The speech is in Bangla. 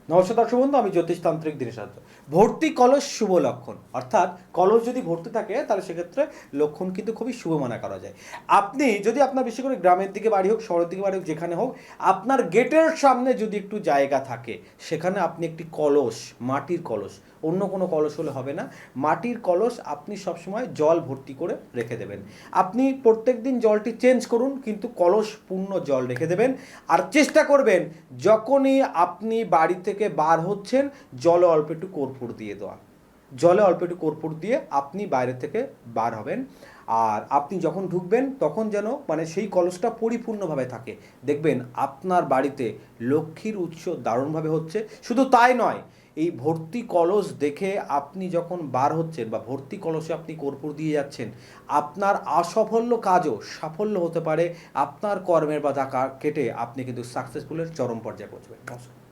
নমস্কার দর্শক বন্ধু, আমি জ্যোতিষতান্ত্রিক দিনেশ আচার্য। ভর্তি কলস শুভ লক্ষণ, অর্থাৎ কলস যদি ভর্তি থাকে তাহলে সেক্ষেত্রে লক্ষণ কিন্তু খুবই শুভ মনে করা যায়। আপনি যদি আপনার বেশি করে গ্রামের দিকে বাড়ি হোক, শহরের দিকে বাড়ি হোক, যেখানে হোক, আপনার গেটের সামনে যদি একটু জায়গা থাকে, সেখানে আপনি একটি কলস, মাটির কলস, অন্য কোনো কলস হলে হবে না, মাটির কলস আপনি সবসময় জল ভর্তি করে রেখে দেবেন। আপনি প্রত্যেক দিন জলটি চেঞ্জ করুন, কিন্তু কলস পূর্ণ জল রেখে দেবেন। আর চেষ্টা করবেন যখনই আপনি বাড়ি থেকে বার হচ্ছেন, জলে অল্প একটু কর্পূর দিয়ে দেওয়া, জলে অল্প একটু কর্পূর দিয়ে আপনি বাইরে থেকে বার হবেন। আর আপনি যখন ঢুকবেন তখন যেন মানে সেই কলসটা পরিপূর্ণভাবে থাকে। দেখবেন আপনার বাড়িতে লক্ষ্মীর উৎস দারুণভাবে হচ্ছে। শুধু তাই নয়, এই ভর্তি কলস দেখে আপনি যখন বার হচ্ছেন বা ভর্তি কলসে আপনি কর্পূর দিয়ে যাচ্ছেন, আপনার অসাফল্য কাজও সাফল্য হতে পারে। আপনার কর্মের বাধা কেটে আপনি কিন্তু সাকসেসফুলের চরম পর্যায়ে পৌঁছবেন। নমস্কার।